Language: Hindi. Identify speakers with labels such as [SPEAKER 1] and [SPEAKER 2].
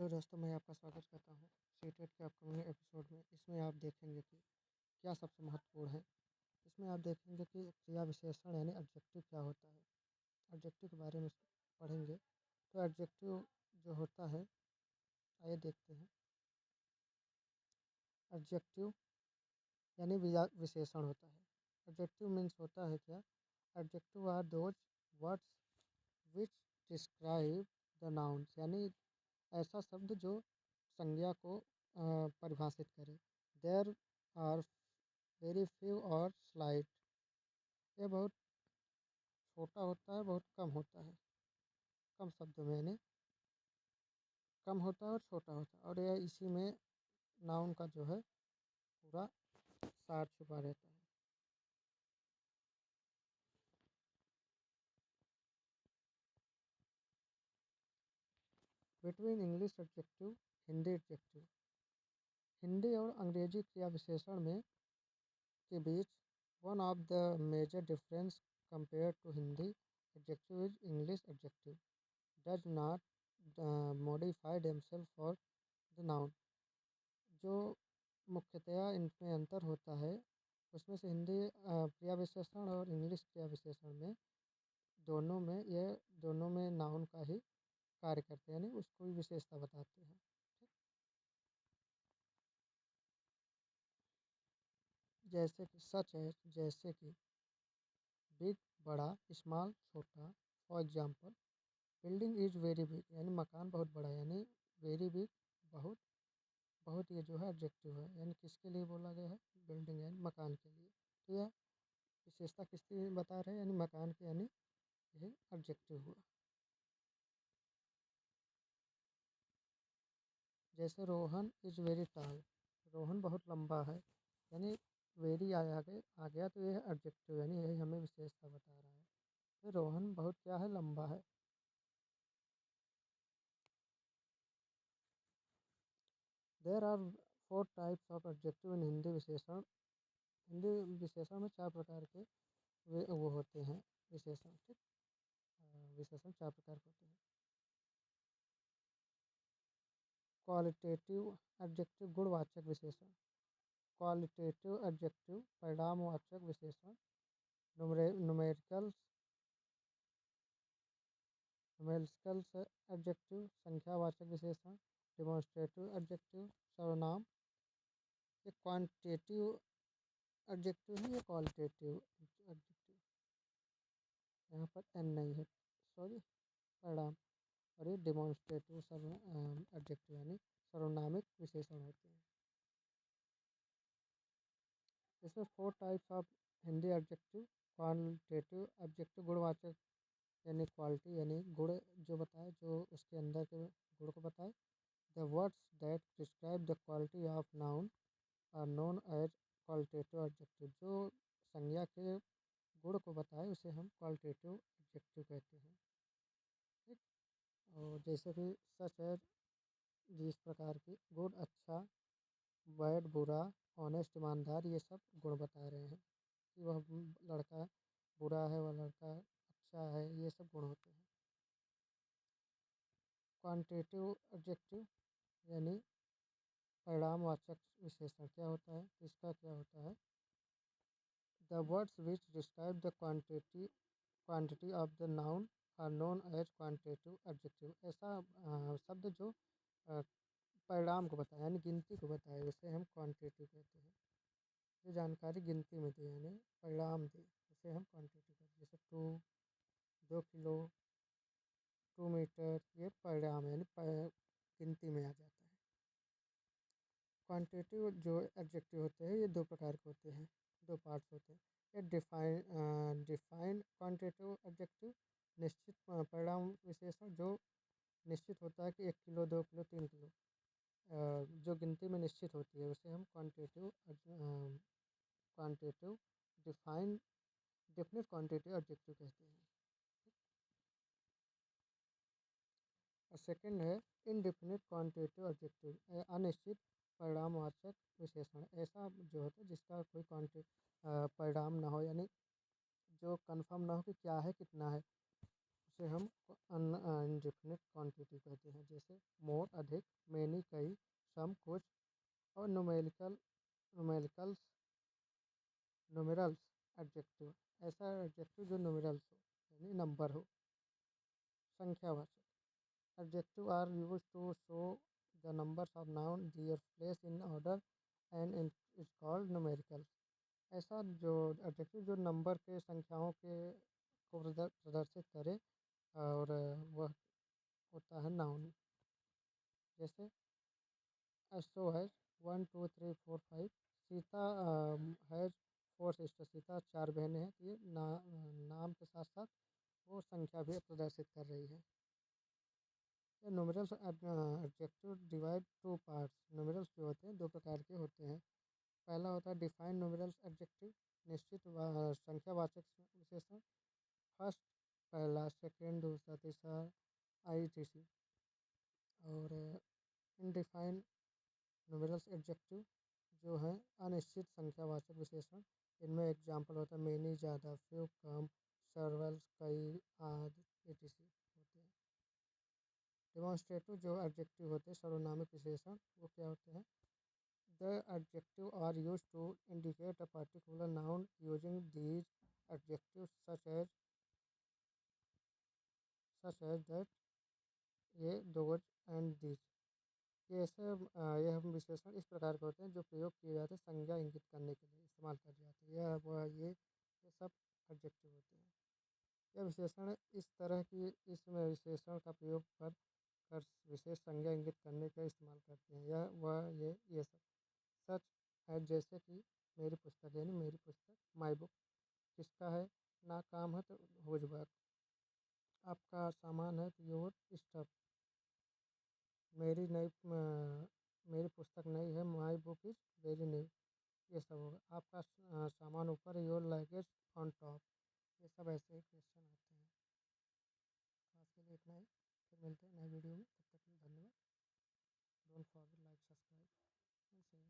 [SPEAKER 1] हेलो दोस्तों, मैं आपका स्वागत करता हूँ सीटेट के अपकमिंग एपिसोड में। इसमें आप देखेंगे कि क्या सबसे महत्वपूर्ण है। इसमें आप देखेंगे कि क्रिया विशेषण यानी एडजेक्टिव क्या होता है। एडजेक्टिव के बारे में पढ़ेंगे। तो एडजेक्टिव जो होता है, आइए देखते हैं। एडजेक्टिव यानी विशेषण होता है। एडजेक्टिव मीन्स होता है क्या? Adjective are those words which describe the nouns, यानी ऐसा शब्द जो संज्ञा को परिभाषित करे। देयर आर वेरी फ्यू और स्लाइट। ये बहुत छोटा होता है, बहुत कम होता है। कम शब्दों में यानी कम होता है और छोटा होता है, और यह इसी में नाउन का जो है पूरा सार छुपा रहता है। Between English adjective, Hindi adjective. Hindi और अंग्रेजी क्रिया विशेषण में के बीच one of the major difference compare to Hindi adjective is English adjective does not modify themself for the noun. जो मुख्यतया इनमें अंतर होता है, उसमें से हिंदी क्रिया विशेषण और इंग्लिश क्रिया विशेषण में दोनों में नाउन का ही कार्य करते हैं, यानी उसको भी विशेषता बताते हैं। ठीक, जैसे कि सच है, जैसे कि बिग बड़ा, स्मॉल छोटा। For example, building is very big, यानी मकान बहुत बड़ा है, यानी वेरी बिग बहुत। बहुत ये जो है एडजेक्टिव है, यानी किसके लिए बोला गया है? बिल्डिंग यानी मकान के लिए। तो यह विशेषता किसकी बता रहे हैं? यानी मकान के, यानी यही एडजेक्टिव हुआ। जैसे Rohan is very tall, Rohan बहुत लंबा है, यानी वेरी आ गया तो यह एडजेक्टिव, यानी यही हमें विशेषता बता रहा है। तो रोहन बहुत क्या है? लंबा है। There are 4 types of adjective in Hindi विशेषण। हिंदी विशेषण में 4 प्रकार के वो होते हैं विशेषण। ठीक, विशेषण 4 प्रकार के होते हैं। क्वालिटेटिव एडजेक्टिव गुणवाचक विशेषण। क्वालिटेटिव एडजेक्टिव परिणामवाचक विशेषण। न्यूमेरिकल्स एडजेक्टिव संख्यावाचक विशेषण। डिमॉन्स्ट्रेटिव एडजेक्टिव सर्वनाम। ये क्वांटिटेटिव एडजेक्टिव है, ये क्वालिटेटिव एडजेक्टिव। यहाँ पर एन नहीं है, सॉरी, परिणाम। और ये डिमॉन्स्ट्रेटिव एडजेक्टिव यानी सर्वनामिक विशेषण होते हैं। इसमें 4 types of Hindi adjective. Qualitative adjective गुणवाचक, यानी क्वालिटी यानी गुण जो बताए, जो उसके अंदर के गुण को बताए। The words that describe the quality of noun are known as qualitative adjective. जो संज्ञा के गुण को बताए उसे हम क्वालिटेटिव एडजेक्टिव कहते हैं। ठीक, और जैसे कि सच है, जिस प्रकार की गुड अच्छा, बैड बुरा, ऑनेस्ट ईमानदार, ये सब गुण बता रहे हैं कि वह लड़का बुरा है, वह लड़का अच्छा है, ये सब गुण होते हैं। क्वांटिटेटिव एडजेक्टिव यानी परिणामवाचक विशेषण क्या होता है? इसका क्या होता है? The words which describe the quantity of the noun are known as quantitative adjective. ऐसा शब्द जो परिणाम को बताए, यानी गिनती को बताए, उसे हम क्वांटिटेटिव कहते हैं। जो जानकारी गिनती में दे, यानी परिणाम दे, उसे हम क्वांटिटेटिव कहते हैं। जैसे 2 किलो, 2 मीटर, ये परिणाम है, यानी गिनती में आ जाता है। क्वांटिटेटिव जो एडजेक्टिव होते हैं, ये 2 प्रकार के होते हैं, 2 पार्ट्स होते हैं। ये डिफाइंड क्वांटिटेटिव एडजेक्टिव, निश्चित परिणाम विशेषण जो निश्चित होता है कि 1 किलो, 2 किलो, 3 किलो, जो गिनती में निश्चित होती है, उसे हम quantitative defined definite quantitative adjective कहते हैं। और सेकंड है इनडेफिनिट क्वांटिटेटिव एडजेक्टिव, अनिश्चित परिणामवाचक विशेषण। ऐसा जो होता है जिसका कोई परिणाम ना हो, यानी जो कंफर्म ना हो कि क्या है, कितना है, उसे हम इनडिफिनिट क्वांटिटी कहते हैं। जैसे मोर अधिक, मैनी कई, सम कुछ, और न्यूमेरिकल्स न्यूमेरल्स एडजेक्टिव, ऐसा एडजेक्टिव जो न्यूमेरल्स हो यानी नंबर हो। संख्यावाचक adjective are use to show the numbers of noun their place in order and is called numericals. ऐसा जो एडजेक्टिव जो नंबर के संख्याओं के को प्रदर्शित करे और वह होता है नाउन। जैसे अशो है 1 2 3 4 5, सीता हैज 4 सिस्टर, सीता 4 बहनें हैं। तो ये नाम के साथ साथ वो संख्या भी प्रदर्शित कर रही है। Numerals adjective divide two parts. Numerals जो होते हैं दो प्रकार के होते हैं। पहला होता है डिफाइंड न्यूमेरल्स एडजेक्टिव, निश्चित संख्यावाचक विशेषण। फर्स्ट पहला, सेकंड दूसरा, तीसरा, ITC। और इनडिफाइंड न्यूमेरल्स एडजेक्टिव जो है अनिश्चित संख्यावाचक विशेषण। इनमें एग्जाम्पल होता है मेनी ज़्यादा, फ्यू कम, सर्वल्स कई, आदि etc होते हैं। डिमॉन्स्ट्रेटिव जो एडजेक्टिव होते हैं सर्वनामिक विशेषण, वो क्या होते हैं? The adjective are use to indicate a particular noun using these adjective such as that, ये, दोज एंड दीज। ये ऐसे यह विशेषण इस प्रकार के होते हैं जो प्रयोग किए जाते हैं संज्ञा इंगित करने के लिए इस्तेमाल कर जाते हैं। यह वह ये सब एडजेक्टिव होते हैं। यह विशेषण इस तरह की इसमें विशेषण का प्रयोग कर विशेष संज्ञा इंगित करने का इस्तेमाल करते हैं। यह वह ये सब सच है जैसे कि मेरी पुस्तक, यानी मेरी पुस्तक माई बुक। किसका है? ना काम है तो हुज वर्क। आपका सामान है तो योर स्टफ। मेरी नई मेरी पुस्तक नई है, my book is very new. ये सब होगा। आपका सामान ऊपर है, योर लगेज ऑन टॉप। ये सब ऐसे ही क्वेश्चन आते हैं। आज के लिए इतना ही, फिर मिलते हैं नए वीडियो में। तब तक के लिए धन्यवाद। Don't forget like, subscribe and share.